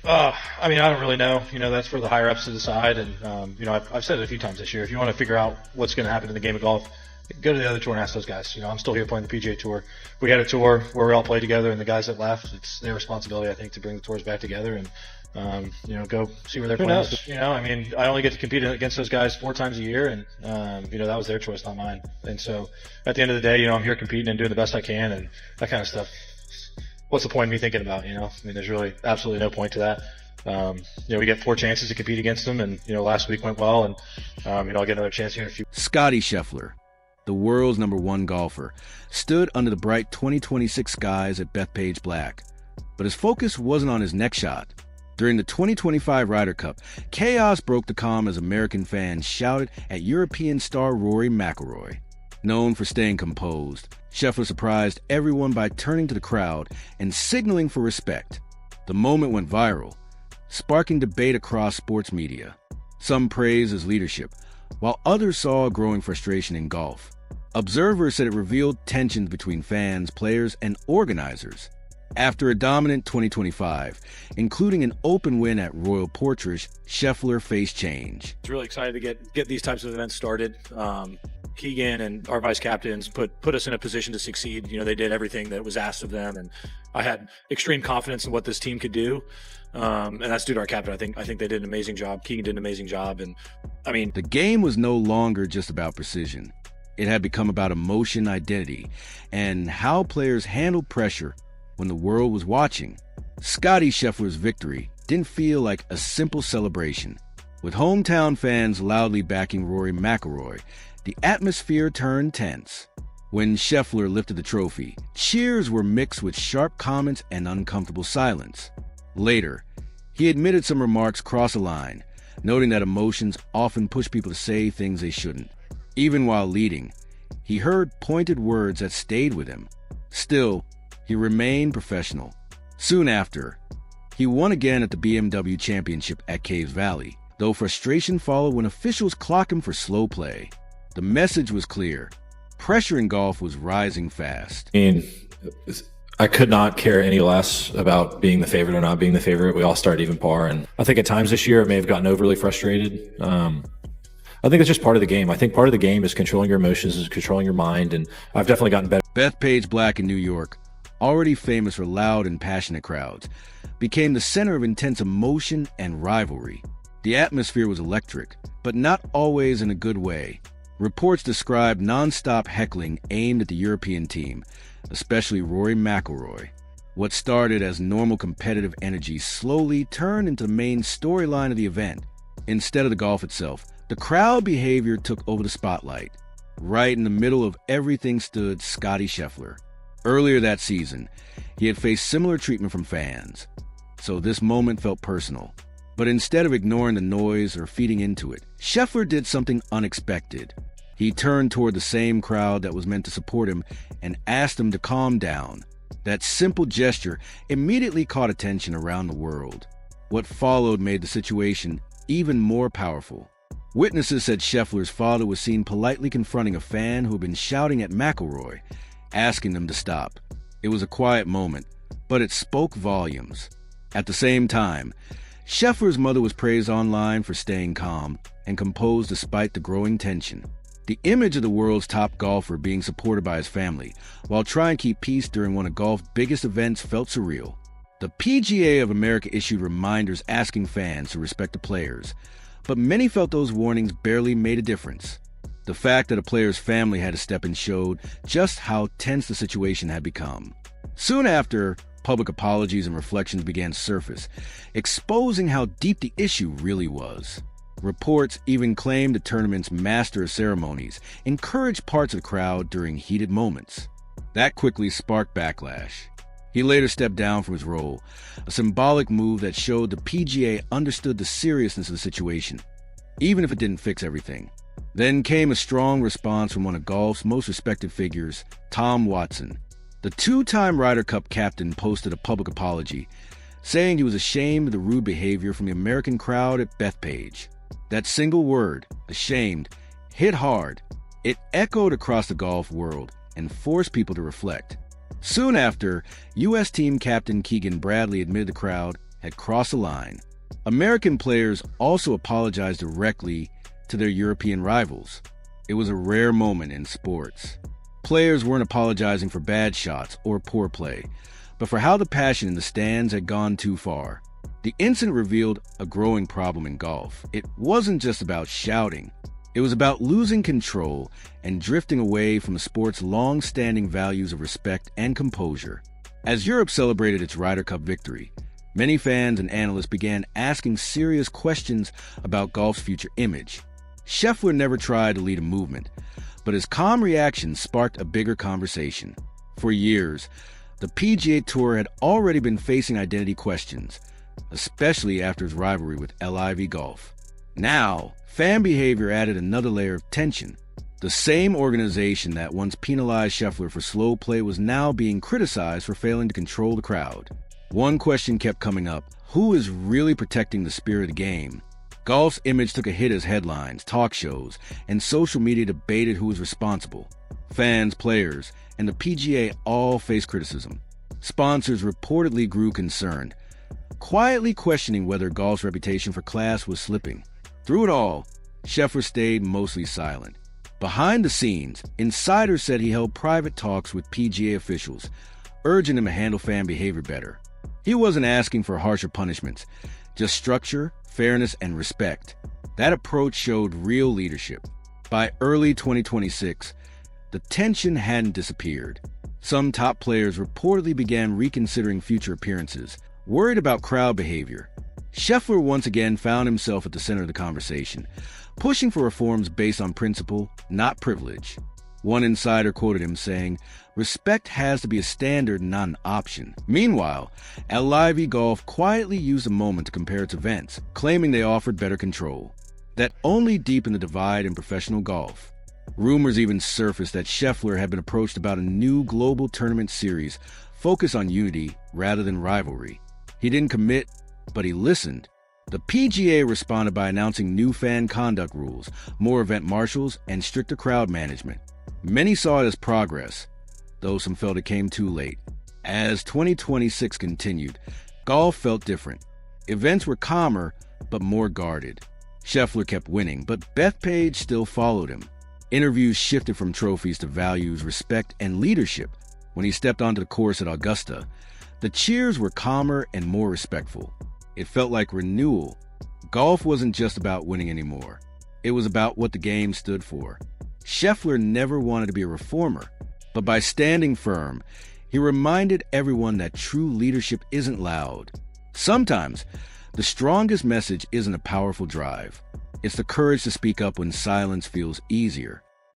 I mean, I don't really know. That's for the higher ups to decide. And I've said it a few times this year. If you want to figure out what's going to happen in the game of golf, go to the other tour and ask those guys. I'm still here playing the PGA Tour. We had a tour where we all played together, and the guys that left, it's their responsibility, I think, to bring the tours back together and go see where they're playing. I mean, I only get to compete against those guys 4 times a year, and that was their choice, not mine. And so, at the end of the day, I'm here competing and doing the best I can, and that kind of stuff. What's the point of me thinking about? I mean, there's really absolutely no point to that. We get 4 chances to compete against them, and last week went well, and I'll get another chance here in a few. Scottie Scheffler, the world's #1 golfer, stood under the bright 2026 skies at Bethpage Black, but his focus wasn't on his next shot. During the 2025 Ryder Cup, chaos broke the calm as American fans shouted at European star Rory McIlroy. Known for staying composed, Scheffler surprised everyone by turning to the crowd and signaling for respect. The moment went viral, sparking debate across sports media. Some praised his leadership, while others saw a growing frustration in golf. Observers said it revealed tensions between fans, players, and organizers. After a dominant 2025, including an open win at Royal Portrush, Scheffler faced change. It's really excited to get these types of events started. Keegan and our vice captains put us in a position to succeed. They did everything that was asked of them, and I had extreme confidence in what this team could do. And that's due to our captain. I think they did an amazing job. Keegan did an amazing job, and I mean, the game was no longer just about precision. It had become about emotion, identity, and how players handled pressure when the world was watching. Scottie Scheffler's victory didn't feel like a simple celebration. With hometown fans loudly backing Rory McIlroy, the atmosphere turned tense. When Scheffler lifted the trophy, cheers were mixed with sharp comments and uncomfortable silence. Later, he admitted some remarks crossed a line, noting that emotions often push people to say things they shouldn't. Even while leading, he heard pointed words that stayed with him. Still, he remained professional. Soon after, he won again at the BMW Championship at Caves Valley, though frustration followed when officials clocked him for slow play. The message was clear. Pressure in golf was rising fast. I could not care any less about being the favorite or not being the favorite. We all start even par, and I think at times this year it may have gotten overly frustrated. I think it's just part of the game. I think part of the game is controlling your emotions, is controlling your mind, and I've definitely gotten better. Bethpage Black in New York, already famous for loud and passionate crowds, became the center of intense emotion and rivalry. The atmosphere was electric, but not always in a good way. Reports described non-stop heckling aimed at the European team, especially Rory McIlroy. What started as normal competitive energy slowly turned into the main storyline of the event. Instead of the golf itself, the crowd behavior took over the spotlight. Right in the middle of everything stood Scottie Scheffler. Earlier that season, he had faced similar treatment from fans, so this moment felt personal. But instead of ignoring the noise or feeding into it, Scheffler did something unexpected. He turned toward the same crowd that was meant to support him and asked them to calm down. That simple gesture immediately caught attention around the world. What followed made the situation even more powerful. Witnesses said Scheffler's father was seen politely confronting a fan who had been shouting at McIlroy, asking them to stop. It was a quiet moment, but it spoke volumes. At the same time, Scheffler's mother was praised online for staying calm and composed despite the growing tension. The image of the world's top golfer being supported by his family while trying to keep peace during one of golf's biggest events felt surreal. The PGA of America issued reminders asking fans to respect the players, but many felt those warnings barely made a difference. The fact that a player's family had to step in showed just how tense the situation had become. Soon after, public apologies and reflections began to surface, exposing how deep the issue really was. Reports even claimed the tournament's master of ceremonies encouraged parts of the crowd during heated moments. That quickly sparked backlash. He later stepped down from his role, a symbolic move that showed the PGA understood the seriousness of the situation, even if it didn't fix everything. Then came a strong response from one of golf's most respected figures, Tom Watson. The 2-time Ryder Cup captain posted a public apology, saying he was ashamed of the rude behavior from the American crowd at Bethpage. That single word, ashamed, hit hard. It echoed across the golf world and forced people to reflect. Soon after, U.S. team captain Keegan Bradley admitted the crowd had crossed the line. American players also apologized directly to their European rivals. It was a rare moment in sports. Players weren't apologizing for bad shots or poor play, but for how the passion in the stands had gone too far. The incident revealed a growing problem in golf. It wasn't just about shouting. It was about losing control and drifting away from the sport's long-standing values of respect and composure. As Europe celebrated its Ryder Cup victory, many fans and analysts began asking serious questions about golf's future image. Scheffler never tried to lead a movement, but his calm reaction sparked a bigger conversation. For years, the PGA Tour had already been facing identity questions, especially after his rivalry with LIV Golf. Now, fan behavior added another layer of tension. The same organization that once penalized Scheffler for slow play was now being criticized for failing to control the crowd. One question kept coming up: who is really protecting the spirit of the game? Golf's image took a hit as headlines, talk shows, and social media debated who was responsible. Fans, players, and the PGA all faced criticism. Sponsors reportedly grew concerned, quietly questioning whether golf's reputation for class was slipping. Through it all, Scheffler stayed mostly silent. Behind the scenes, insiders said he held private talks with PGA officials, urging them to handle fan behavior better. He wasn't asking for harsher punishments, just structure, fairness, and respect. That approach showed real leadership. By early 2026, the tension hadn't disappeared. Some top players reportedly began reconsidering future appearances, worried about crowd behavior. Scheffler once again found himself at the center of the conversation, pushing for reforms based on principle, not privilege. One insider quoted him saying, "Respect has to be a standard, not an option." Meanwhile, LIV Golf quietly used a moment to compare its events, claiming they offered better control. That only deepened the divide in professional golf. Rumors even surfaced that Scheffler had been approached about a new global tournament series focused on unity rather than rivalry. He didn't commit, but he listened. The PGA responded by announcing new fan conduct rules, more event marshals, and stricter crowd management. Many saw it as progress, though some felt it came too late. As 2026 continued, golf felt different. Events were calmer, but more guarded. Scheffler kept winning, but Bethpage still followed him. Interviews shifted from trophies to values, respect, and leadership. When he stepped onto the course at Augusta, the cheers were calmer and more respectful. It felt like renewal. Golf wasn't just about winning anymore. It was about what the game stood for. Scheffler never wanted to be a reformer, but by standing firm, he reminded everyone that true leadership isn't loud. Sometimes, the strongest message isn't a powerful drive. It's the courage to speak up when silence feels easier.